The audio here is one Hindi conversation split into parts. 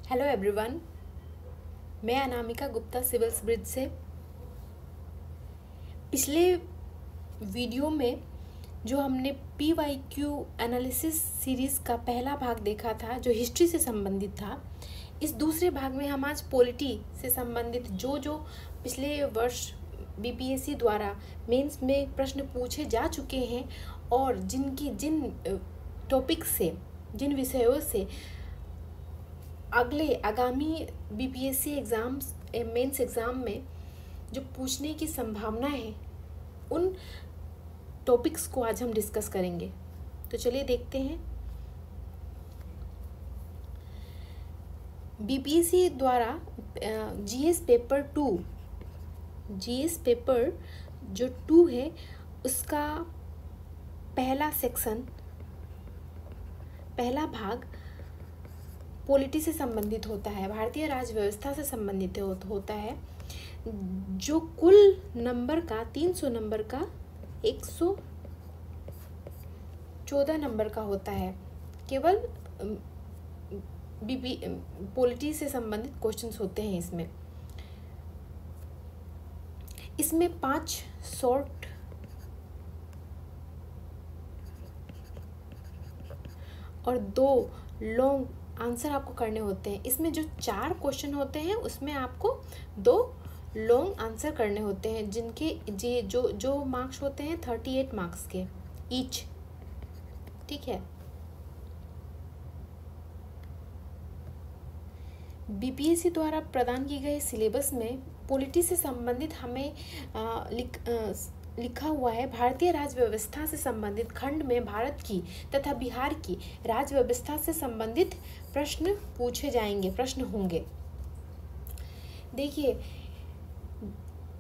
हेलो एवरीवन, मैं अनामिका गुप्ता सिविल्स ब्रिज से। पिछले वीडियो में जो हमने PYQ एनालिसिस सीरीज़ का पहला भाग देखा था जो हिस्ट्री से संबंधित था, इस दूसरे भाग में हम आज पॉलिटी से संबंधित जो पिछले वर्ष BPSC द्वारा मेंस में प्रश्न पूछे जा चुके हैं और जिन टॉपिक से, जिन विषयों से आगामी BPSC एग्ज़ाम्स मेंस एग्ज़ाम में जो पूछने की संभावना है, उन टॉपिक्स को आज हम डिस्कस करेंगे। तो चलिए देखते हैं। BPSC द्वारा GS पेपर जो 2 है, उसका पहला भाग पॉलिटी से संबंधित होता है, भारतीय राज व्यवस्था से संबंधित होता है, जो कुल नंबर का 300 नंबर का 114 नंबर का होता है। केवल पॉलिटी से संबंधित क्वेश्चंस होते हैं इसमें 5 शॉर्ट और 2 लॉन्ग आंसर आपको करने होते हैं। इसमें जो 4 क्वेश्चन होते हैं उसमें आपको 2 लॉन्ग आंसर करने होते हैं, जिनके जो मार्क्स होते हैं 38 मार्क्स के ईच। ठीक है। BPSC द्वारा प्रदान की गई सिलेबस में पॉलिटी से संबंधित हमें लिखा हुआ है, भारतीय राज व्यवस्था से संबंधित खंड में भारत की तथा बिहार की राज व्यवस्था से संबंधित प्रश्न पूछे जाएंगे, प्रश्न होंगे। देखिए,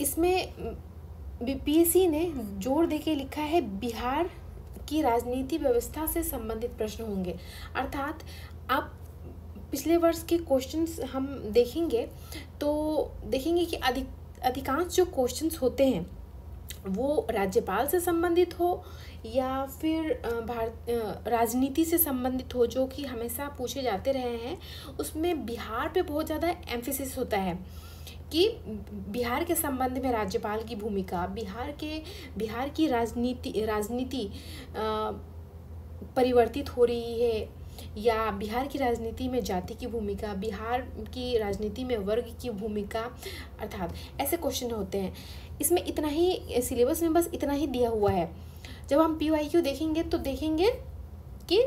इसमें BPSC ने जोर देके लिखा है बिहार की राजनीति व्यवस्था से संबंधित प्रश्न होंगे। अर्थात आप पिछले वर्ष के क्वेश्चंस हम देखेंगे तो देखेंगे कि अधिकांश जो क्वेश्चंस होते हैं वो राज्यपाल से संबंधित हो या फिर राजनीति से संबंधित हो, जो कि हमेशा पूछे जाते रहे हैं। उसमें बिहार पे बहुत ज़्यादा एम्फेसिस होता है कि बिहार के संबंध में राज्यपाल की भूमिका, बिहार की राजनीति परिवर्तित हो रही है, या बिहार की राजनीति में जाति की भूमिका, बिहार की राजनीति में वर्ग की भूमिका, अर्थात ऐसे क्वेश्चन होते हैं। इसमें इतना ही सिलेबस में बस इतना ही दिया हुआ है। जब हम PYQ देखेंगे तो देखेंगे कि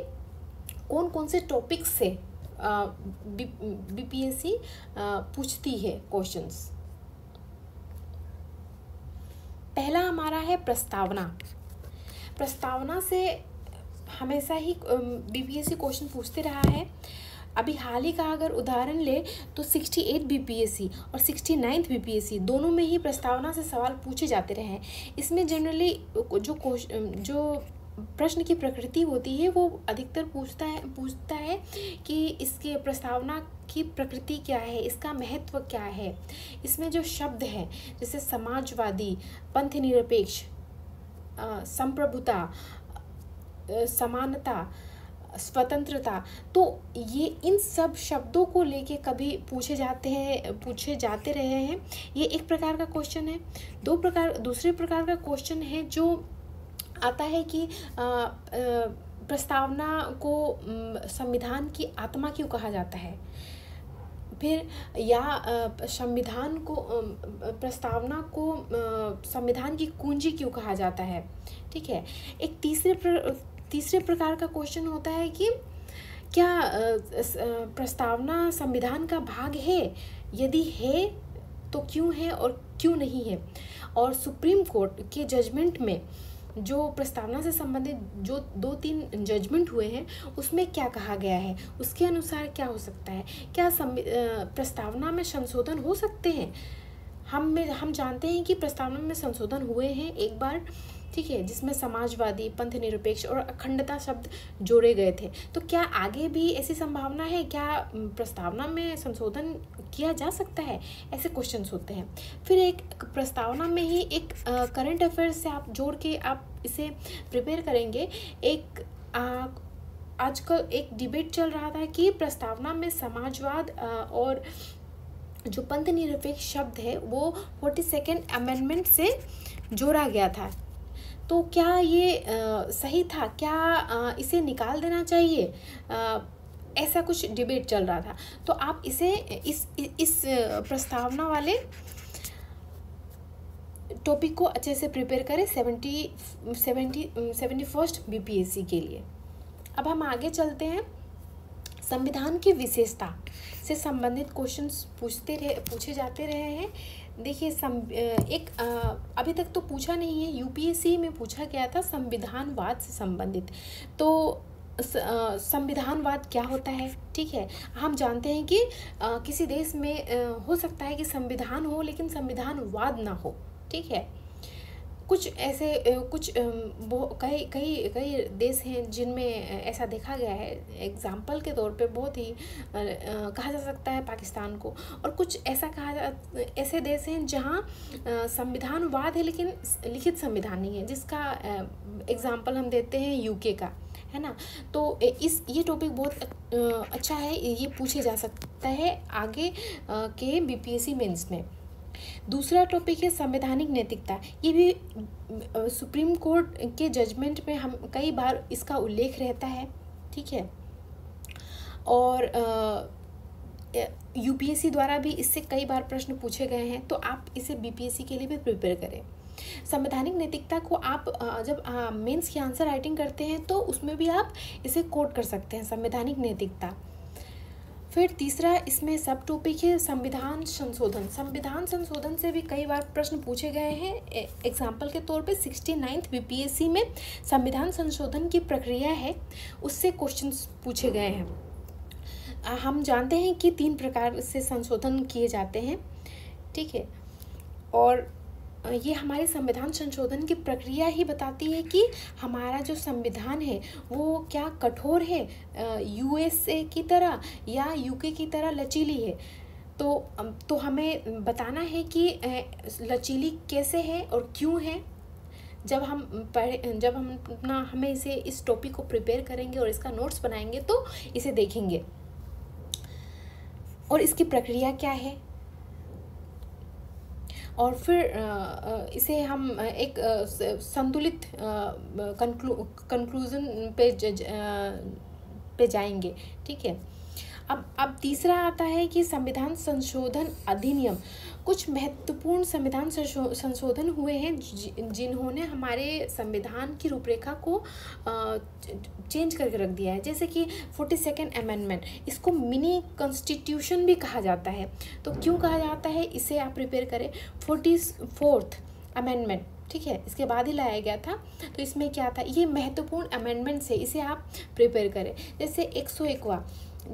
कौन कौन से टॉपिक से BPSC पूछती है क्वेश्चंस। पहला हमारा है प्रस्तावना से हमेशा ही BPSC क्वेश्चन पूछते रहा है। अभी हाल ही का अगर उदाहरण ले तो 68 BPSC और 69 BPSC दोनों में ही प्रस्तावना से सवाल पूछे जाते रहे हैं। इसमें जनरली जो प्रश्न की प्रकृति होती है वो अधिकतर पूछता है कि इसके प्रस्तावना की प्रकृति क्या है, इसका महत्व क्या है। इसमें जो शब्द है जैसे समाजवादी, पंथनिरपेक्ष, संप्रभुता, समानता, स्वतंत्रता, तो ये इन सब शब्दों को लेके कभी पूछे जाते रहे हैं। ये एक प्रकार का क्वेश्चन है। दूसरे प्रकार का क्वेश्चन है जो आता है कि प्रस्तावना को संविधान की आत्मा क्यों कहा जाता है, फिर या प्रस्तावना को संविधान की कुंजी क्यों कहा जाता है। ठीक है। एक तीसरे प्रकार का क्वेश्चन होता है कि क्या प्रस्तावना संविधान का भाग है, यदि है तो क्यों है और क्यों नहीं है। और सुप्रीम कोर्ट के जजमेंट में जो प्रस्तावना से संबंधित जो 2-3 जजमेंट हुए हैं उसमें क्या कहा गया है, उसके अनुसार क्या हो सकता है, क्या प्रस्तावना में संशोधन हो सकते हैं। हम जानते हैं कि प्रस्तावना में संशोधन हुए हैं एक बार, ठीक है, जिसमें समाजवादी, पंथनिरपेक्ष और अखंडता शब्द जोड़े गए थे। तो क्या आगे भी ऐसी संभावना है, क्या प्रस्तावना में संशोधन किया जा सकता है, ऐसे क्वेश्चंस होते हैं। फिर एक प्रस्तावना में ही एक करंट अफेयर्स से आप जोड़ के आप इसे प्रिपेयर करेंगे। एक आजकल एक डिबेट चल रहा था कि प्रस्तावना में समाजवाद और जो पंथ निरपेक्ष शब्द है वो 42nd अमेंडमेंट से जोड़ा गया था। तो क्या ये सही था? क्या इसे निकाल देना चाहिए? ऐसा कुछ डिबेट चल रहा था। तो आप इसे इस प्रस्तावना वाले टॉपिक को अच्छे से प्रिपेयर करें 71st बीपीएससी के लिए। अब हम आगे चलते हैं। संविधान की विशेषता से संबंधित क्वेश्चंस पूछे जाते रहे हैं। देखिए अभी तक तो पूछा नहीं है, यूपीएससी में पूछा गया था संविधानवाद से संबंधित। तो संविधानवाद क्या होता है? ठीक है, हम जानते हैं कि किसी देश में हो सकता है कि संविधान हो लेकिन संविधानवाद ना हो। ठीक है, कुछ ऐसे कई देश हैं जिनमें ऐसा देखा गया है। एग्जाम्पल के तौर पे बहुत ही कहा जा सकता है पाकिस्तान को, और कुछ ऐसे देश हैं जहाँ संविधानवाद है लेकिन लिखित संविधान नहीं है, जिसका एग्जाम्पल हम देते हैं यूके का, है ना। तो ये टॉपिक बहुत अच्छा है, ये पूछे जा सकता है आगे के बीपीएससी मेंस में। दूसरा टॉपिक है संवैधानिक नैतिकता। ये भी सुप्रीम कोर्ट के जजमेंट में हम कई बार इसका उल्लेख रहता है। ठीक है, और यूपीएससी द्वारा भी इससे कई बार प्रश्न पूछे गए हैं, तो आप इसे बीपीएससी के लिए भी प्रिपेयर करें। संवैधानिक नैतिकता को आप जब मेंस की आंसर राइटिंग करते हैं तो उसमें भी आप इसे कोट कर सकते हैं, संवैधानिक नैतिकता। फिर तीसरा इसमें सब टॉपिक है संविधान संशोधन। संविधान संशोधन से भी कई बार प्रश्न पूछे गए हैं। एग्जाम्पल के तौर पे 69th बीपीएससी में संविधान संशोधन की प्रक्रिया है, उससे क्वेश्चंस पूछे गए हैं। हम जानते हैं कि 3 प्रकार से संशोधन किए जाते हैं। ठीक है, और ये हमारे संविधान संशोधन की प्रक्रिया ही बताती है कि हमारा जो संविधान है वो क्या कठोर है यूएसए की तरह या यूके की तरह लचीली है। तो हमें बताना है कि लचीली कैसे है और क्यों है। जब हम हमें इस टॉपिक को प्रिपेयर करेंगे और इसका नोट्स बनाएंगे तो इसे देखेंगे और इसकी प्रक्रिया क्या है, और फिर इसे हम एक संतुलित कंक्लूजन पे जाएंगे। ठीक है, अब तीसरा आता है कि संविधान संशोधन अधिनियम। कुछ महत्वपूर्ण संविधान संशोधन हुए हैं जिन्होंने हमारे संविधान की रूपरेखा को चेंज करके रख दिया है, जैसे कि 42nd अमेंडमेंट। इसको मिनी कॉन्स्टिट्यूशन भी कहा जाता है। तो क्यों कहा जाता है, इसे आप प्रिपेयर करें। 44th अमेंडमेंट, ठीक है, इसके बाद ही लाया गया था। तो इसमें क्या था, ये महत्वपूर्ण अमेंडमेंट से इसे आप प्रिपेयर करें। जैसे 101वां,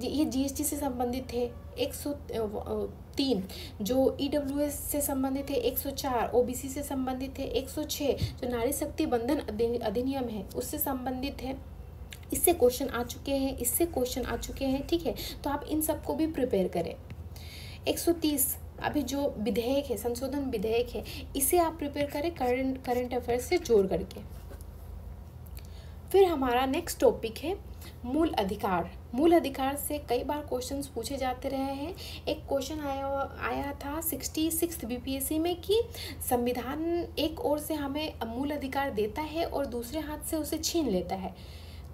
ये जीएसटी से संबंधित है। 103 जो ईडब्ल्यूएस से संबंधित है। 104 ओबीसी से संबंधित है। 106 जो नारी शक्ति बंधन अधिनियम है उससे संबंधित है। इससे क्वेश्चन आ चुके हैं, ठीक है। तो आप इन सबको भी प्रिपेयर करें। 130 अभी जो विधेयक है, संशोधन विधेयक है, इसे आप प्रिपेयर करें करंट अफेयर्स से जोड़ करके। फिर हमारा नेक्स्ट टॉपिक है मूल अधिकार। मूल अधिकार से कई बार क्वेश्चंस पूछे जाते रहे हैं। एक क्वेश्चन आया था 66th बीपीएससी में कि संविधान एक ओर से हमें मूल अधिकार देता है और दूसरे हाथ से उसे छीन लेता है।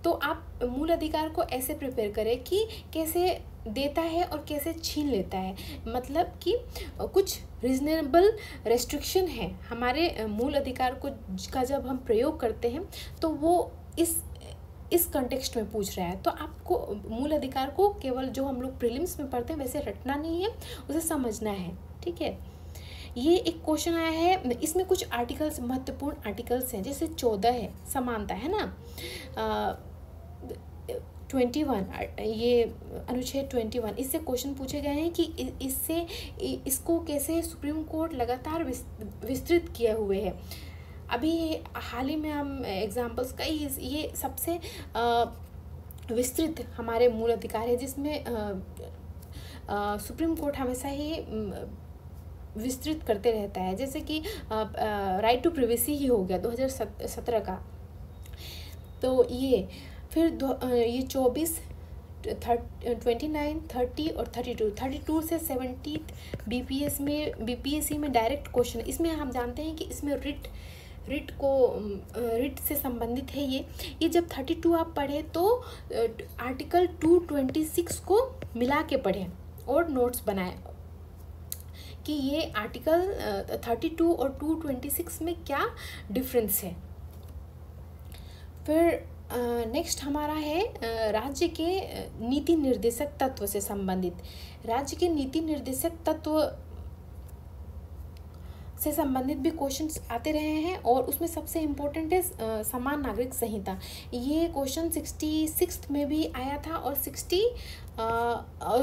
तो आप मूल अधिकार को ऐसे प्रिपेयर करें कि कैसे देता है और कैसे छीन लेता है। मतलब कि कुछ रीजनेबल रेस्ट्रिक्शन है हमारे मूल अधिकार को का जब हम प्रयोग करते हैं तो वो इस कंटेक्स्ट में पूछ रहा है। तो आपको मूल अधिकार को केवल जो हम लोग प्रीलिम्स में पढ़ते हैं वैसे रटना नहीं है, उसे समझना है, ठीक है। ये एक क्वेश्चन आया है, इसमें कुछ आर्टिकल्स, महत्वपूर्ण आर्टिकल्स हैं, जैसे 14 है समानता, है ना। 21 ये अनुच्छेद 21, इससे क्वेश्चन पूछे गए हैं कि इसको कैसे सुप्रीम कोर्ट लगातार विस्तृत किए हुए है। अभी हाल ही में हम एग्जाम्पल्स कई, ये सबसे विस्तृत हमारे मूल अधिकार है जिसमें सुप्रीम कोर्ट हमेशा ही विस्तृत करते रहता है। जैसे कि राइट टू प्राइवेसी ही हो गया 2017 का। तो ये फिर ये 24, 29, 30 और 32 से 70 बीपीएससी में डायरेक्ट क्वेश्चन। इसमें हम जानते हैं कि इसमें रिट से संबंधित है ये जब 32 आप पढ़े तो आर्टिकल 226 को मिला के पढ़ें और नोट्स बनाएं कि ये आर्टिकल 32 और 226 में क्या डिफरेंस है। फिर नेक्स्ट हमारा है राज्य के नीति निर्देशक तत्व से संबंधित। राज्य के नीति निर्देशक तत्व से संबंधित भी क्वेश्चंस आते रहे हैं और उसमें सबसे इम्पोर्टेंट है समान नागरिक संहिता। ये क्वेश्चन 66 में भी आया था और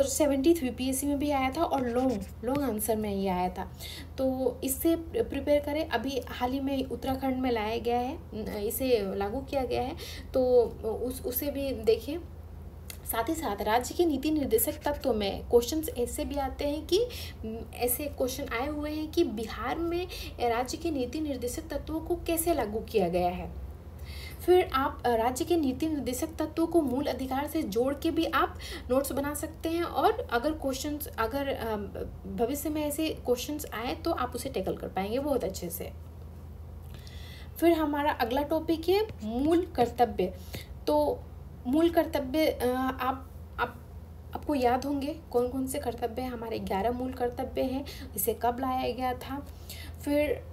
70 बीपीएससी में भी आया था और लॉन्ग आंसर में ये आया था। तो इससे प्रिपेयर करें। अभी हाल ही में उत्तराखंड में लाया गया है, इसे लागू किया गया है, तो उसे भी देखिए। साथ ही साथ राज्य के नीति निर्देशक तत्व में क्वेश्चंस ऐसे भी आते हैं कि ऐसे क्वेश्चन आए हुए हैं कि बिहार में राज्य के नीति निर्देशक तत्वों को कैसे लागू किया गया है। फिर आप राज्य के नीति निर्देशक तत्वों को मूल अधिकार से जोड़ के भी आप नोट्स बना सकते हैं और अगर भविष्य में ऐसे क्वेश्चंस आए तो आप उसे टैकल कर पाएंगे बहुत अच्छे से। फिर हमारा अगला टॉपिक है मूल कर्तव्य। तो मूल कर्तव्य आपको याद होंगे कौन कौन से कर्तव्य हैं। हमारे 11 मूल कर्तव्य हैं। इसे कब लाया गया था, फिर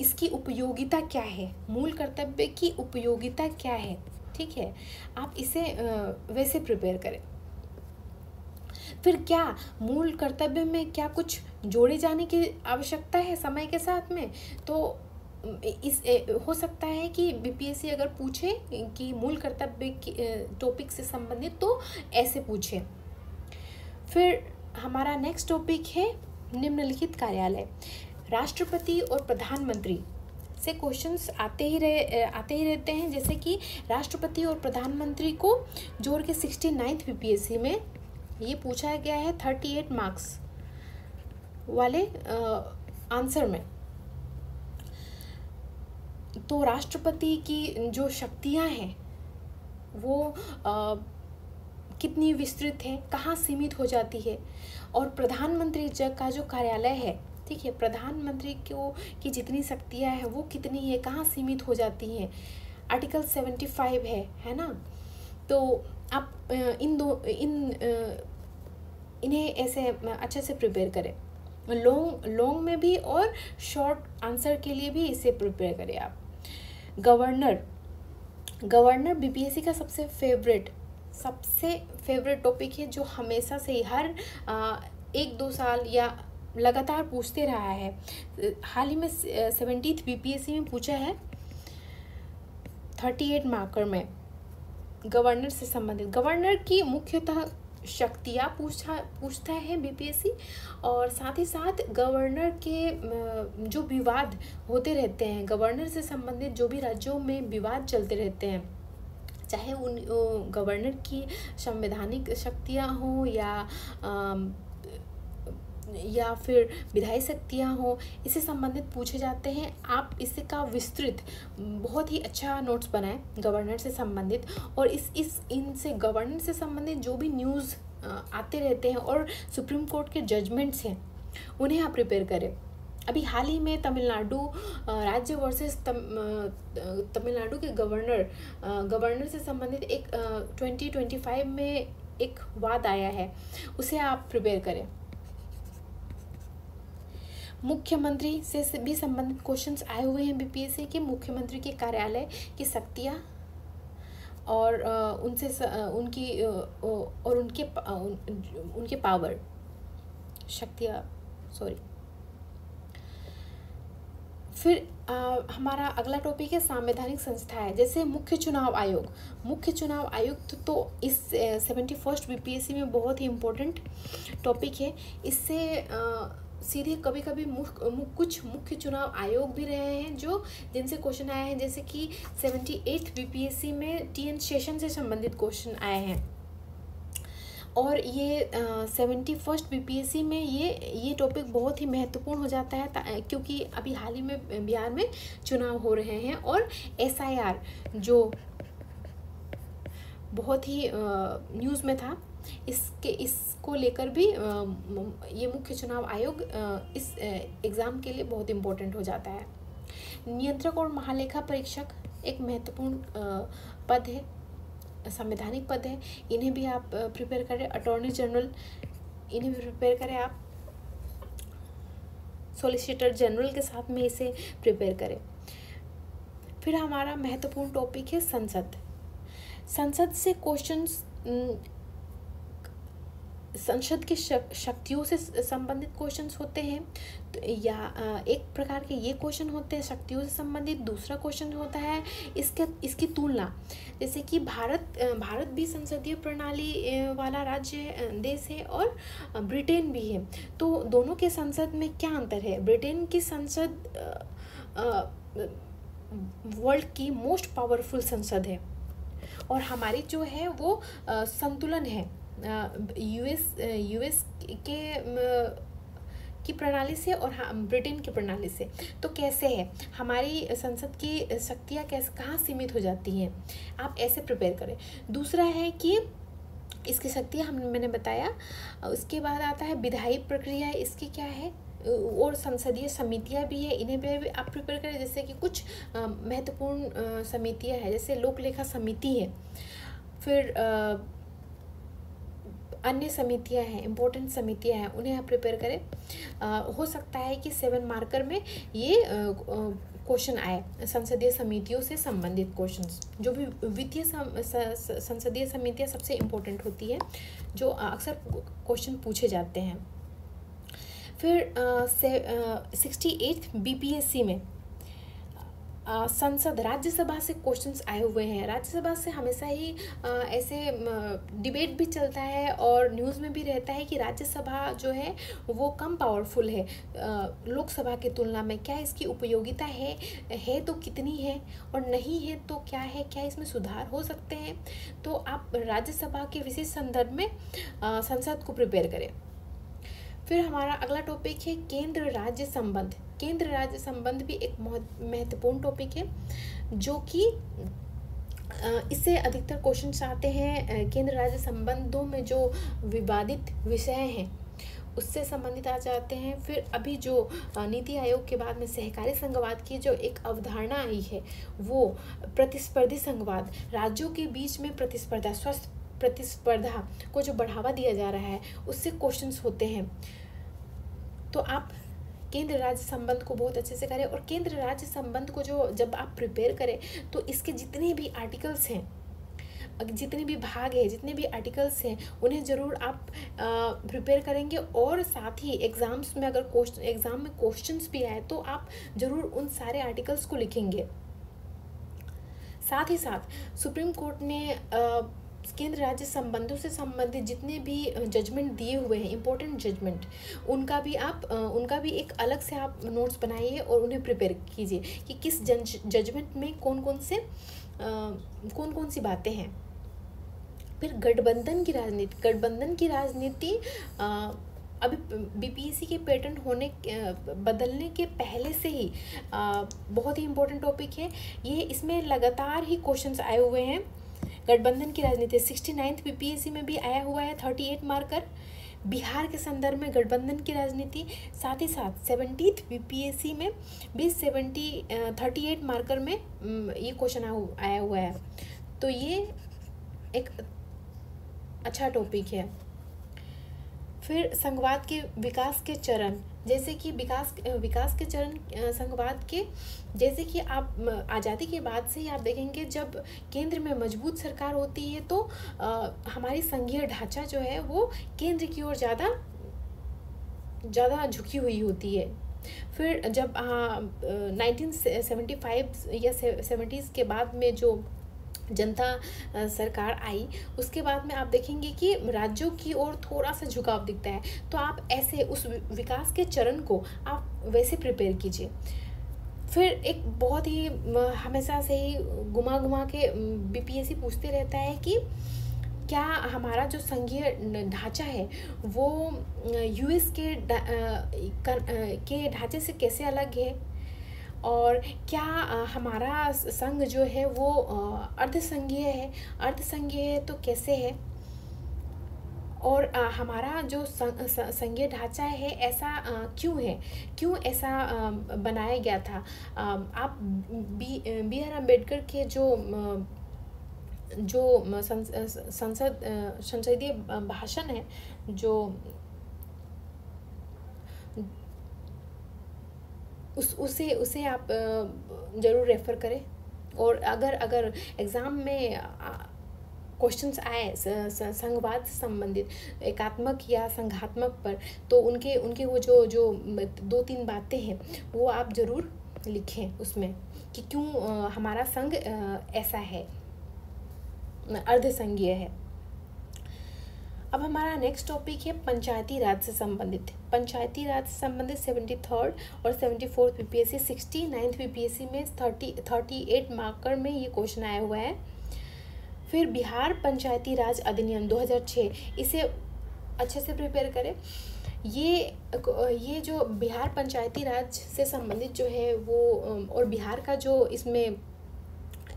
इसकी उपयोगिता क्या है, मूल कर्तव्य की उपयोगिता क्या है, ठीक है। आप इसे वैसे प्रिपेयर करें। फिर क्या मूल कर्तव्य में क्या कुछ जोड़े जाने की आवश्यकता है समय के साथ में, तो हो सकता है कि बीपीएससी अगर पूछे कि मूल कर्तव्य टॉपिक से संबंधित तो ऐसे पूछे। फिर हमारा नेक्स्ट टॉपिक है निम्नलिखित कार्यालय। राष्ट्रपति और प्रधानमंत्री से क्वेश्चंस आते ही रहते हैं। जैसे कि राष्ट्रपति और प्रधानमंत्री को जोड़ के 69 बीपीएससी में ये पूछा गया है 38 मार्क्स वाले आंसर में। तो राष्ट्रपति की जो शक्तियां हैं वो कितनी विस्तृत है, कहाँ सीमित हो जाती है, और प्रधानमंत्री का जो कार्यालय है, ठीक है, प्रधानमंत्री की जितनी शक्तियां हैं वो कितनी है, कहाँ सीमित हो जाती हैं। आर्टिकल 75 है ना। तो आप इन्हें ऐसे अच्छे से प्रिपेयर करें, लॉन्ग में भी और शॉर्ट आंसर के लिए भी इसे प्रिपेयर करें आप। गवर्नर बीपीएससी का सबसे फेवरेट टॉपिक है, जो हमेशा से ही हर 1-2 साल या लगातार पूछते रहा है। हाल ही में 70 बीपीएससी में पूछा है 38 मार्कर में गवर्नर से संबंधित। गवर्नर की मुख्यतः शक्तियाँ पूछता है बीपीएससी, और साथ ही साथ गवर्नर के जो विवाद होते रहते हैं, गवर्नर से संबंधित जो भी राज्यों में विवाद चलते रहते हैं, चाहे उन गवर्नर की संवैधानिक शक्तियाँ हों या फिर विधायी शक्तियाँ हों, इससे संबंधित पूछे जाते हैं। आप इसका विस्तृत बहुत ही अच्छा नोट्स बनाएं गवर्नर से संबंधित, और इनसे गवर्नर से संबंधित जो भी न्यूज़ आते रहते हैं और सुप्रीम कोर्ट के जजमेंट्स हैं उन्हें आप प्रिपेयर करें। अभी हाल ही में तमिलनाडु राज्य वर्सेस तमिलनाडु के गवर्नर से संबंधित एक 2025 में एक वाद आया है, उसे आप प्रिपेयर करें। मुख्यमंत्री से भी संबंधित क्वेश्चंस आए हुए हैं बीपीएससी के। मुख्यमंत्री के कार्यालय की शक्तियाँ और उनके पावर शक्तियाँ फिर हमारा अगला टॉपिक है संवैधानिक संस्थाएं। जैसे मुख्य चुनाव आयुक्त तो इस 71 बीपीएससी में बहुत ही इम्पोर्टेंट टॉपिक है। इससे सीधे कभी कभी कुछ मुख्य चुनाव आयोग भी रहे हैं जिनसे क्वेश्चन आए हैं। जैसे कि 78 बीपीएससी में टीएन शेषन से संबंधित क्वेश्चन आए हैं, और ये 71 बीपीएससी में ये टॉपिक बहुत ही महत्वपूर्ण हो जाता है, क्योंकि अभी हाल ही में बिहार में चुनाव हो रहे हैं और एसआईआर जो बहुत ही न्यूज़ में था। इसको लेकर भी ये मुख्य चुनाव आयोग इस एग्ज़ाम के लिए बहुत इम्पोर्टेंट हो जाता है। नियंत्रक और महालेखा परीक्षक एक महत्वपूर्ण पद है, संवैधानिक पद है। इन्हें भी आप प्रिपेयर करें। अटॉर्नी जनरल, इन्हें भी प्रिपेयर करें आप। सॉलिसिटर जनरल के साथ में इसे प्रिपेयर करें। फिर हमारा महत्वपूर्ण टॉपिक है संसद। संसद से क्वेश्चंस, संसद की शक्तियों से संबंधित क्वेश्चंस होते हैं। तो या एक प्रकार के ये क्वेश्चन होते हैं शक्तियों से संबंधित। दूसरा क्वेश्चन होता है इसकी तुलना, जैसे कि भारत भी संसदीय प्रणाली वाला देश है और ब्रिटेन भी है, तो दोनों के संसद में क्या अंतर है। ब्रिटेन की संसद वर्ल्ड की मोस्ट पावरफुल संसद है और हमारी जो है वो संतुलन है यूएस की प्रणाली से और ब्रिटेन की प्रणाली से। तो कैसे है हमारी संसद की शक्तियाँ कहाँ सीमित हो जाती हैं, आप ऐसे प्रिपेयर करें। दूसरा है कि इसकी शक्तियाँ मैंने बताया। उसके बाद आता है विधायी प्रक्रिया, इसकी क्या है, और संसदीय समितियां भी है, इन्हें भी आप प्रिपेयर करें। जैसे कि कुछ महत्वपूर्ण समितियां हैं, जैसे लोक लेखा समिति है, फिर अन्य समितियां हैं, इम्पोर्टेंट समितियां हैं, उन्हें आप प्रिपेयर करें। हो सकता है कि 7 मार्कर में ये क्वेश्चन आए, संसदीय समितियों से संबंधित क्वेश्चंस। जो भी वित्तीय संसदीय समितियां सबसे इम्पोर्टेंट होती है, जो अक्सर क्वेश्चन पूछे जाते हैं। फिर 68 बीपीएससी में संसद राज्यसभा से क्वेश्चंस आए हुए हैं। राज्यसभा से हमेशा ही ऐसे डिबेट भी चलता है और न्यूज़ में भी रहता है कि राज्यसभा जो है वो कम पावरफुल है लोकसभा की तुलना में। क्या इसकी उपयोगिता है तो कितनी है, और नहीं है तो क्या है, क्या इसमें सुधार हो सकते हैं। तो आप राज्यसभा के विशेष संदर्भ में संसद को प्रिपेयर करें। फिर हमारा अगला टॉपिक है केंद्र राज्य संबंध। केंद्र राज्य संबंध भी एक महत्वपूर्ण टॉपिक है, जो कि इससे अधिकतर क्वेश्चन आते हैं। केंद्र राज्य संबंधों में जो विवादित विषय हैं उससे संबंधित आ जाते हैं। फिर अभी जो नीति आयोग के बाद में सहकारी संघवाद की जो एक अवधारणा आई है, वो प्रतिस्पर्धी संघवाद, राज्यों के बीच में प्रतिस्पर्धा, स्वस्थ प्रतिस्पर्धा को जो बढ़ावा दिया जा रहा है, उससे क्वेश्चंस होते हैं। तो आप केंद्र राज्य संबंध को बहुत अच्छे से करें। और केंद्र राज्य संबंध को जब आप प्रिपेयर करें तो इसके जितने भी आर्टिकल्स हैं, जितने भी भाग हैं, जितने भी आर्टिकल्स हैं, उन्हें ज़रूर आप प्रिपेयर करेंगे। और साथ ही एग्ज़ाम्स में अगर एग्ज़ाम में क्वेश्चंस भी आए तो आप ज़रूर उन सारे आर्टिकल्स को लिखेंगे। साथ ही साथ सुप्रीम कोर्ट ने केंद्र राज्य संबंधों से संबंधित जितने भी जजमेंट दिए हुए हैं, इम्पोर्टेंट जजमेंट, उनका भी एक अलग से आप नोट्स बनाइए और उन्हें प्रिपेयर कीजिए कि किस जजमेंट में कौन कौन सी बातें हैं। फिर गठबंधन की राजनीति अभी बीपीएससी के पैटर्न बदलने के पहले से ही बहुत ही इम्पोर्टेंट टॉपिक है ये। इसमें लगातार ही क्वेश्चंस आए हुए हैं। गठबंधन की राजनीति 69th बीपीएससी में भी आया हुआ है 38 मार्कर, बिहार के संदर्भ में गठबंधन की राजनीति। साथ ही साथ 70th बीपीएससी में भी 38 मार्कर में ये क्वेश्चन आया हुआ है। तो ये एक अच्छा टॉपिक है। फिर संघवाद के विकास के चरण, जैसे कि विकास के चरण संघवाद के, जैसे कि आप आज़ादी के बाद से ही आप देखेंगे जब केंद्र में मजबूत सरकार होती है तो हमारी संघीय ढांचा जो है वो केंद्र की ओर ज़्यादा झुकी हुई होती है। फिर जब 1975 या 70s के बाद में जो जनता सरकार आई, उसके बाद में आप देखेंगे कि राज्यों की ओर थोड़ा सा झुकाव दिखता है। तो आप ऐसे उस विकास के चरण को आप वैसे प्रिपेयर कीजिए। फिर एक बहुत ही हमेशा से ही घुमा के बीपीएससी पूछते रहता है कि क्या हमारा जो संघीय ढांचा है वो यूएस के ढांचे से कैसे अलग है। और क्या हमारा संघ जो है वो अर्धसंघीय है, अर्धसंघीय है तो कैसे है, और हमारा जो संघीय ढांचा है ऐसा क्यों है, क्यों ऐसा बनाया गया था। आप बी आर अम्बेडकर के जो संसदीय भाषण है, जो उसे आप ज़रूर रेफ़र करें। और अगर एग्ज़ाम में क्वेश्चंस आए संघवाद से संबंधित एकात्मक या संघात्मक पर, तो उनके वो जो 2-3 बातें हैं वो आप ज़रूर लिखें उसमें कि क्यों हमारा संघ ऐसा है, अर्धसंघीय है। अब हमारा नेक्स्ट टॉपिक है पंचायती राज से संबंधित। पंचायती राज से संबंधित 73rd और 74th बीपीएससी, 69th बीपीएससी में 38 मार्कर में ये क्वेश्चन आया हुआ है। फिर बिहार पंचायती राज अधिनियम 2006, इसे अच्छे से प्रिपेयर करें। ये जो बिहार पंचायती राज से संबंधित जो है वो, और बिहार का जो इसमें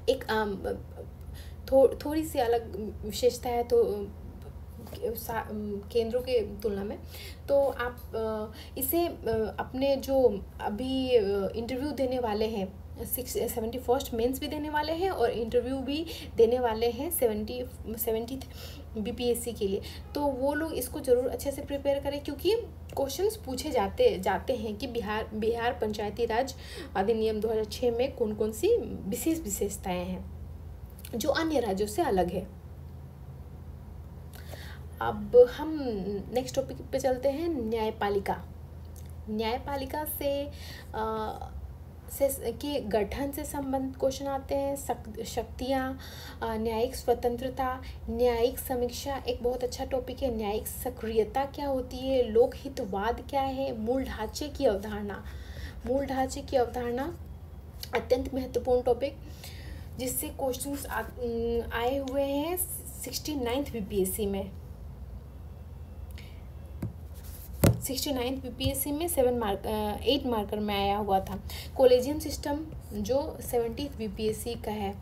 एक थोड़ी सी अलग विशेषता है तो केंद्रों के तुलना में, तो आप इसे अपने जो अभी इंटरव्यू देने वाले हैं 71st मेंस भी देने वाले हैं और इंटरव्यू भी देने वाले हैं 70th बीपीएससी के लिए, तो वो लोग इसको ज़रूर अच्छे से प्रिपेयर करें, क्योंकि क्वेश्चंस पूछे जाते हैं कि बिहार पंचायती राज अधिनियम 2006 में कौन कौन सी विशेषताएं हैं जो अन्य राज्यों से अलग है। अब हम नेक्स्ट टॉपिक पे चलते हैं, न्यायपालिका। न्यायपालिका से के गठन से संबंधित क्वेश्चन आते हैं। शक्तियाँ, न्यायिक स्वतंत्रता, न्यायिक समीक्षा एक बहुत अच्छा टॉपिक है। न्यायिक सक्रियता क्या होती है, लोकहितवाद क्या है, मूल ढांचे की अवधारणा। मूल ढांचे की अवधारणा अत्यंत महत्वपूर्ण टॉपिक, जिससे क्वेश्चंस आए हुए हैं 69th बीपीएससी में। 69th बीपीएससी में 8 मार्कर में आया हुआ था। कॉलेजियम सिस्टम जो 70th बीपीएससी का है,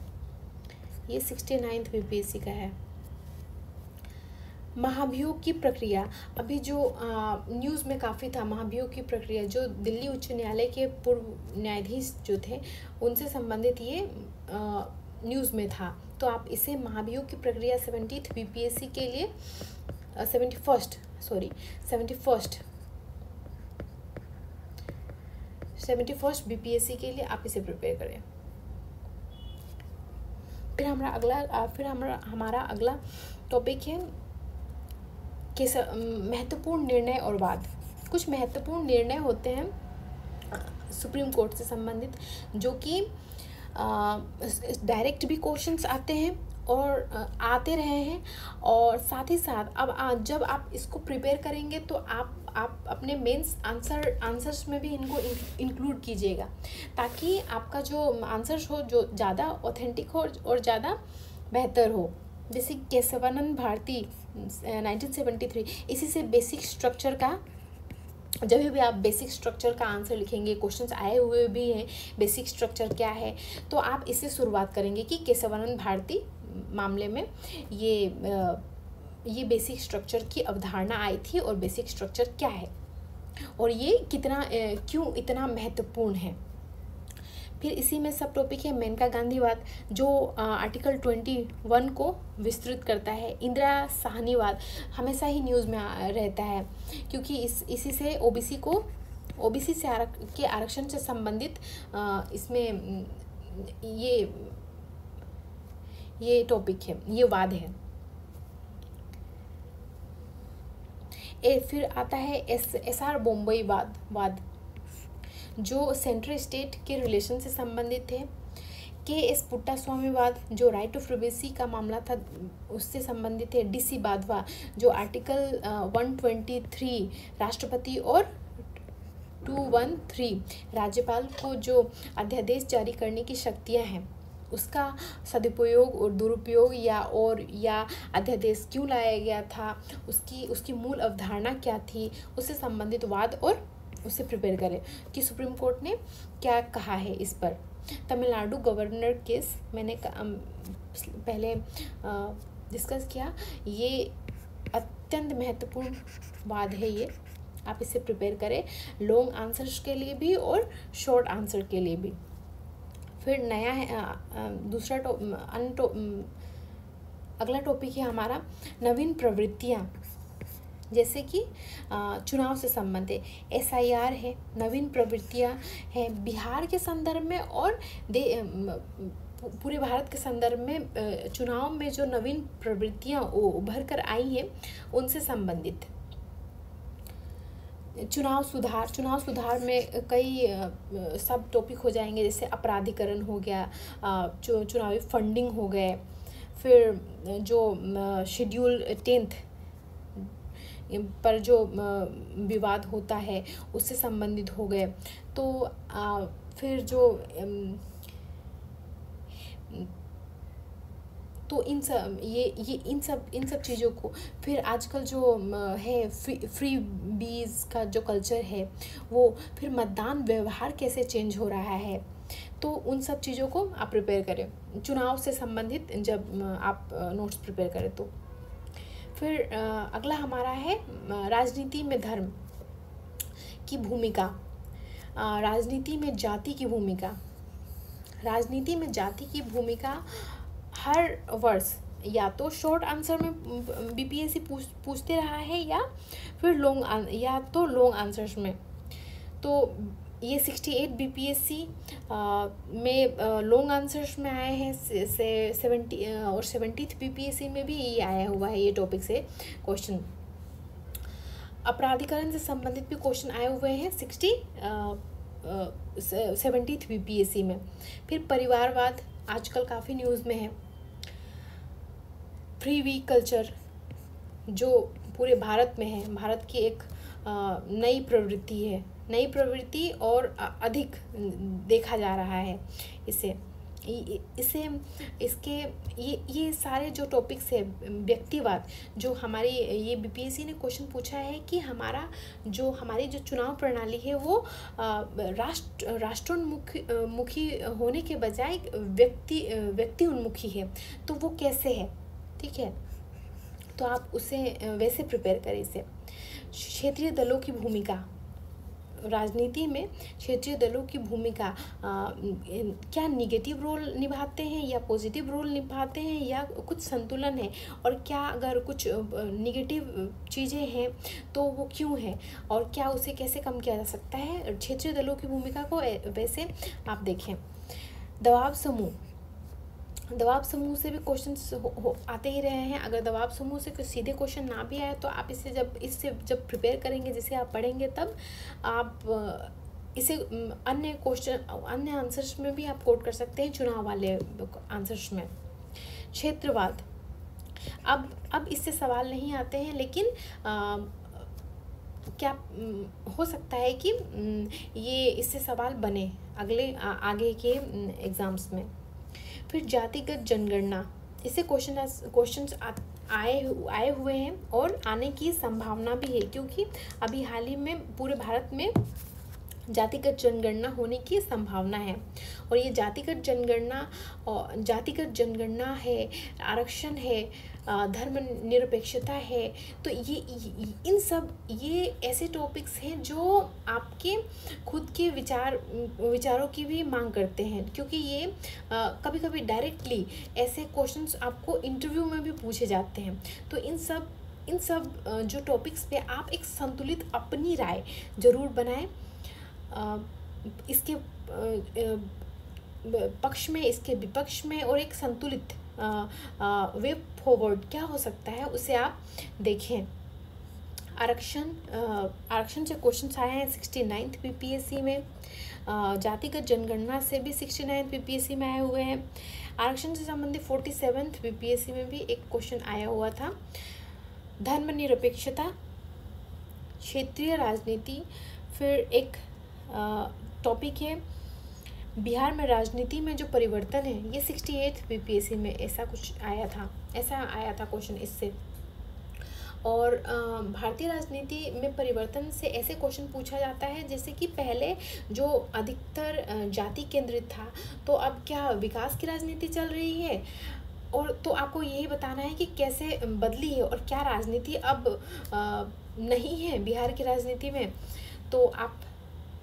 ये 69th बीपीएससी का है। महाभियोग की प्रक्रिया, अभी जो न्यूज़ में काफ़ी था महाभियोग की प्रक्रिया, जो दिल्ली उच्च न्यायालय के पूर्व न्यायाधीश जो थे उनसे संबंधित ये न्यूज़ में था, तो आप इसे महाभियोग की प्रक्रिया 70th बीपीएससी के लिए 71st बीपीएससी के लिए आप इसे प्रिपेयर करें। फिर हमारा अगला टॉपिक है कि महत्वपूर्ण निर्णय और वाद। कुछ महत्वपूर्ण निर्णय होते हैं सुप्रीम कोर्ट से संबंधित, जो कि डायरेक्ट भी क्वेश्चंस आते हैं और आते रहे हैं, और साथ ही साथ अब जब आप इसको प्रिपेयर करेंगे तो आप अपने मेंस आंसर्स में भी इनको इंक्लूड कीजिएगा, ताकि आपका जो आंसर्स हो जो ज़्यादा ऑथेंटिक हो और ज़्यादा बेहतर हो। जैसे केशवानंद भारती 1973, इसी से बेसिक स्ट्रक्चर का, जब भी आप बेसिक स्ट्रक्चर का आंसर लिखेंगे, क्वेश्चंस आए हुए भी हैं बेसिक स्ट्रक्चर क्या है, तो आप इससे शुरुआत करेंगे कि केशवानंद भारती मामले में ये बेसिक स्ट्रक्चर की अवधारणा आई थी और बेसिक स्ट्रक्चर क्या है और ये क्यों इतना महत्वपूर्ण है। फिर इसी में सब टॉपिक है मेनका गांधीवाद, जो आर्टिकल 21 को विस्तृत करता है। इंदिरा साहनीवाद हमेशा ही न्यूज़ में रहता है, क्योंकि इसी से ओबीसी के आरक्षण से संबंधित इसमें ये टॉपिक है, ये वाद है। फिर आता है एसआर बोम्बई वाद, जो सेंट्रल स्टेट के रिलेशन से संबंधित है। के.एस. पुट्टास्वामीवाद, जो राइट ऑफ प्रिवेसी का मामला था उससे संबंधित है। डी.सी. बाधवा, जो आर्टिकल 123 राष्ट्रपति और 213 राज्यपाल को जो अध्यादेश जारी करने की शक्तियां हैं, उसका सदुपयोग और दुरुपयोग या अध्यादेश क्यों लाया गया था, उसकी मूल अवधारणा क्या थी, उससे संबंधित वाद और उससे प्रिपेयर करें कि सुप्रीम कोर्ट ने क्या कहा है इस पर। तमिलनाडु गवर्नर केस मैंने पहले डिस्कस किया, ये अत्यंत महत्वपूर्ण वाद है ये, आप इसे प्रिपेयर करें लॉन्ग आंसर्स के लिए भी और शॉर्ट आंसर के लिए भी। फिर नया है दूसरा अगला टॉपिक है हमारा नवीन प्रवृत्तियाँ, जैसे कि चुनाव से संबंधित SIR है, नवीन प्रवृत्तियाँ हैं बिहार के संदर्भ में और पूरे भारत के संदर्भ में चुनाव में जो नवीन प्रवृत्तियाँ उभर कर आई हैं उनसे संबंधित। चुनाव सुधार में कई सब टॉपिक हो जाएंगे, जैसे अपराधीकरण हो गया, चुनावी फंडिंग हो गए, फिर जो शेड्यूल 10th पर जो विवाद होता है उससे संबंधित हो गए। तो फिर जो तो इन सब चीज़ों को, फिर आजकल जो है फ्री बीज का जो कल्चर है वो, फिर मतदान व्यवहार कैसे चेंज हो रहा है, तो उन सब चीज़ों को आप प्रिपेयर करें चुनाव से संबंधित जब आप नोट्स प्रिपेयर करें तो। फिर अगला हमारा है राजनीति में धर्म की भूमिका, राजनीति में जाति की भूमिका। राजनीति में जाति की भूमिका हर वर्ष या तो शॉर्ट आंसर में BPSC पूछते रहा है या फिर लॉन्ग आंसर्स में। तो ये 68 BPSC में लॉन्ग आंसर्स में आए हैं, 70 और 70th BPSC में भी ये आया हुआ है ये टॉपिक से क्वेश्चन। अपराधीकरण से संबंधित भी क्वेश्चन आए हुए हैं 70th BPSC में। फिर परिवारवाद आजकल काफ़ी न्यूज़ में है। फ्री वीक कल्चर जो पूरे भारत में है, भारत की एक नई प्रवृत्ति और अधिक देखा जा रहा है ये सारे जो टॉपिक्स है व्यक्तिवाद, जो हमारी ये BPSC ने क्वेश्चन पूछा है कि हमारी जो चुनाव प्रणाली है वो राष्ट्रोन्मुखी होने के बजाय व्यक्ति उन्मुखी है, तो वो कैसे है, ठीक है, तो आप उसे वैसे प्रिपेयर करें इसे। क्षेत्रीय दलों की भूमिका, राजनीति में क्षेत्रीय दलों की भूमिका क्या निगेटिव रोल निभाते हैं या पॉजिटिव रोल निभाते हैं या कुछ संतुलन है, और क्या अगर कुछ निगेटिव चीज़ें हैं तो वो क्यों है और क्या उसे कैसे कम किया जा सकता है, क्षेत्रीय दलों की भूमिका को वैसे आप देखें। दबाव समूह से भी क्वेश्चंस आते ही रहे हैं। अगर दबाव समूह से कोई सीधे क्वेश्चन ना भी आए तो आप जब प्रिपेयर करेंगे, जिसे आप पढ़ेंगे, तब आप इसे अन्य आंसर्स में भी आप कोट कर सकते हैं, चुनाव वाले आंसर्स में। क्षेत्रवाद, अब इससे सवाल नहीं आते हैं, लेकिन क्या हो सकता है कि ये इससे सवाल बने आगे के एग्ज़ाम्स में। फिर जातिगत जनगणना, इससे क्वेश्चंस आए हुए हैं और आने की संभावना भी है, क्योंकि अभी हाल ही में पूरे भारत में जातिगत जनगणना होने की संभावना है। और ये जातिगत जनगणना है, आरक्षण है, धर्मनिरपेक्षता है, तो ये ऐसे टॉपिक्स हैं जो आपके खुद के विचारों की भी मांग करते हैं, क्योंकि ये कभी कभी डायरेक्टली ऐसे क्वेश्चंस आपको इंटरव्यू में भी पूछे जाते हैं। तो इन सब जो टॉपिक्स पे आप एक संतुलित अपनी राय जरूर बनाएं, इसके पक्ष में, इसके विपक्ष में, और एक संतुलित वे फॉरवर्ड क्या हो सकता है उसे आप देखें। आरक्षण से क्वेश्चंस आए हैं 69th BPSC में, जातिगत जनगणना से भी 69th BPSC में आए हुए हैं। आरक्षण से संबंधित 47th BPSC में भी एक क्वेश्चन आया हुआ था। धर्मनिरपेक्षता, क्षेत्रीय राजनीति, फिर एक टॉपिक है बिहार में राजनीति में जो परिवर्तन है, ये 68th BPSC में ऐसा आया था क्वेश्चन इससे। और भारतीय राजनीति में परिवर्तन से ऐसे क्वेश्चन पूछा जाता है जैसे कि पहले जो अधिकतर जाति केंद्रित था, तो अब क्या विकास की राजनीति चल रही है, और तो आपको यही बताना है कि कैसे बदली है और क्या राजनीति अब नहीं है बिहार की राजनीति में। तो आप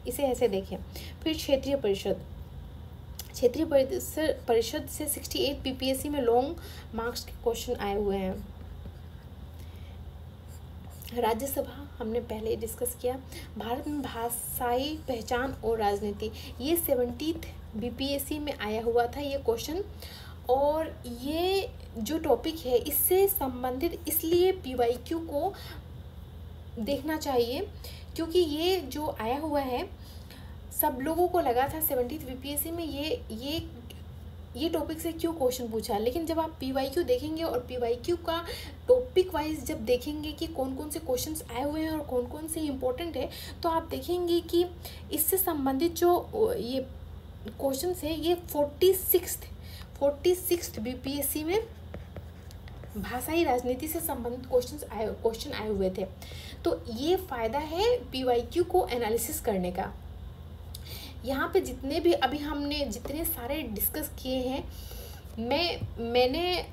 इसे ऐसे देखें। फिर क्षेत्रीय परिषद से 68 बीपीएससी में लॉन्ग मार्क्स के क्वेश्चन आए हुए हैं। राज्यसभा हमने पहले डिस्कस किया। भारत में भाषाई पहचान और राजनीति, ये 70th बीपीएससी में आया हुआ था ये क्वेश्चन। और ये जो टॉपिक है इससे संबंधित इसलिए पीवाईक्यू को देखना चाहिए क्योंकि ये जो आया हुआ है सब लोगों को लगा था 70th बीपीएससी में ये टॉपिक से क्यों क्वेश्चन पूछा है, लेकिन जब आप पीवाईक्यू देखेंगे और पीवाईक्यू का टॉपिक वाइज जब देखेंगे कि कौन कौन से क्वेश्चंस आए हुए हैं और कौन कौन से इम्पोर्टेंट है, तो आप देखेंगे कि इससे संबंधित जो ये क्वेश्चंस है ये 46th बीपीएससी में भाषाई राजनीति से संबंधित क्वेश्चन आए हुए थे। तो ये फ़ायदा है पीवाईक्यू को एनालिसिस करने का। यहाँ पे जितने भी अभी हमने जितने सारे डिस्कस किए हैं, मैंने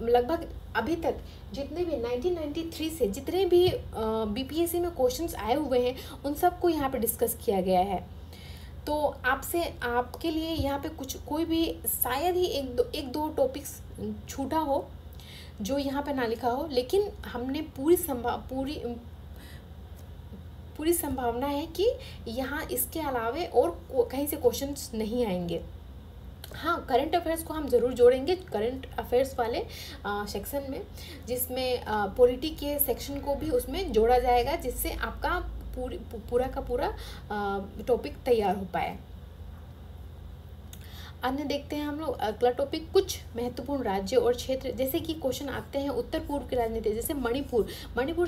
लगभग अभी तक जितने भी 1993 से जितने भी बीपीएससी में क्वेश्चंस आए हुए हैं उन सबको यहाँ पे डिस्कस किया गया है। तो आपके लिए यहाँ पे कोई भी शायद ही एक दो टॉपिक्स छूटा हो जो यहाँ पे ना लिखा हो, लेकिन हमने पूरी संभावना है कि यहाँ इसके अलावे और कहीं से क्वेश्चंस नहीं आएंगे। हाँ, करंट अफेयर्स को हम ज़रूर जोड़ेंगे करंट अफेयर्स वाले सेक्शन में, जिसमें पॉलिटी के सेक्शन को भी उसमें जोड़ा जाएगा, जिससे आपका पूरा का पूरा टॉपिक तैयार हो पाए। अन्य देखते हैं हम लोग अगला टॉपिक, कुछ महत्वपूर्ण राज्य और क्षेत्र, जैसे कि क्वेश्चन आते हैं उत्तर पूर्व की राजनीति, जैसे मणिपुर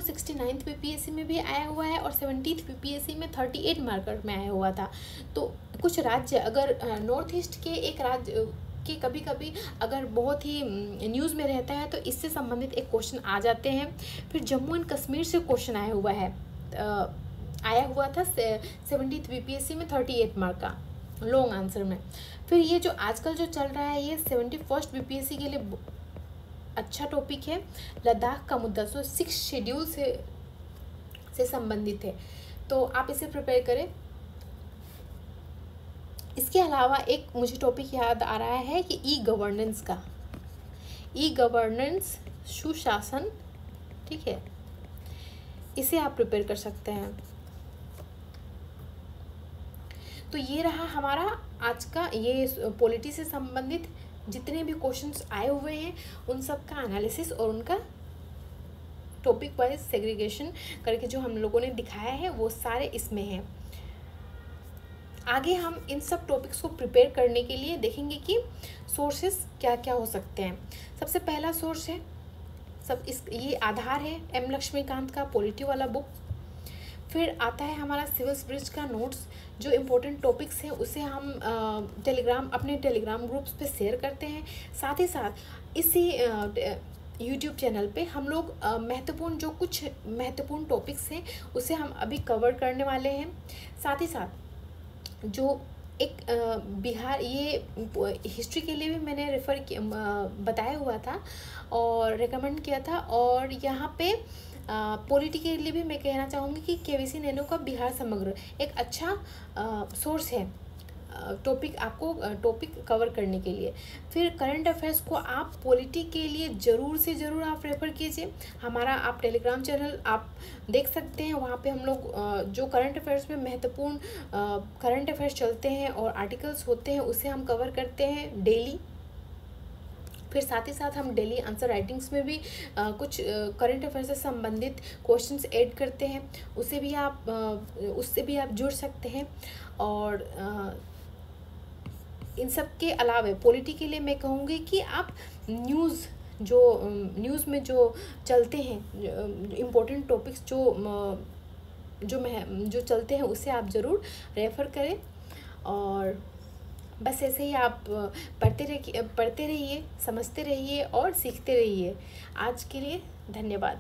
69th बीपीएससी में भी आया हुआ है और 70th बीपीएससी में 38 मार्कर में आया हुआ था। तो कुछ राज्य अगर नॉर्थ ईस्ट के एक राज्य के कभी कभी अगर बहुत ही न्यूज़ में रहता है तो इससे संबंधित एक क्वेश्चन आ जाते हैं। फिर जम्मू एंड कश्मीर से क्वेश्चन आया हुआ था 70th बीपीएससी में 38 मार्क का लॉन्ग आंसर में। फिर ये जो आजकल जो चल रहा है ये 71st बीपीएससी के लिए अच्छा टॉपिक है, लद्दाख का मुद्दा, 6 शेड्यूल से संबंधित है, तो आप इसे प्रिपेयर करें। इसके अलावा एक मुझे टॉपिक याद आ रहा है कि ई गवर्नेंस सुशासन, ठीक है, इसे आप प्रिपेयर कर सकते हैं। तो ये रहा हमारा आज का ये पॉलिटी से संबंधित जितने भी क्वेश्चंस आए हुए हैं उन सब का एनालिसिस और उनका टॉपिक वाइज सेग्रीगेशन करके जो हम लोगों ने दिखाया है वो सारे इसमें हैं। आगे हम इन सब टॉपिक्स को प्रिपेयर करने के लिए देखेंगे कि सोर्सेस क्या क्या हो सकते हैं। सबसे पहला सोर्स है ये आधार है एम लक्ष्मीकांत का पॉलिटी वाला बुक। फिर आता है हमारा सिविल ब्रिज का नोट्स, जो इम्पोर्टेंट टॉपिक्स हैं उसे हम अपने टेलीग्राम ग्रुप्स पे शेयर करते हैं। साथ ही साथ इसी यूट्यूब चैनल पे हम लोग कुछ महत्वपूर्ण टॉपिक्स हैं उसे हम अभी कवर करने वाले हैं। साथ ही साथ जो एक बिहार ये हिस्ट्री के लिए भी मैंने रेफ़र किया, बताया हुआ था और रेकमेंड किया था, और यहाँ पे पॉलिटी के लिए भी मैं कहना चाहूँगी कि केवीसी नैनो का बिहार समग्र एक अच्छा सोर्स है टॉपिक कवर करने के लिए। फिर करंट अफेयर्स को आप पॉलिटी के लिए ज़रूर से ज़रूर आप रेफ़र कीजिए। हमारा आप टेलीग्राम चैनल आप देख सकते हैं, वहाँ पे हम लोग जो करंट अफेयर्स में महत्वपूर्ण करंट अफेयर्स चलते हैं और आर्टिकल्स होते हैं उसे हम कवर करते हैं डेली। फिर साथ ही साथ हम डेली आंसर राइटिंग्स में भी कुछ करंट अफेयर से संबंधित क्वेश्चंस ऐड करते हैं, उससे भी आप जुड़ सकते हैं। और इन सब के अलावा पॉलिटी के लिए मैं कहूँगी कि आप न्यूज़ में जो चलते हैं इम्पोर्टेंट टॉपिक्स जो चलते हैं उसे आप ज़रूर रेफ़र करें। और बस ऐसे ही आप पढ़ते रहिए, समझते रहिए और सीखते रहिए। आज के लिए धन्यवाद।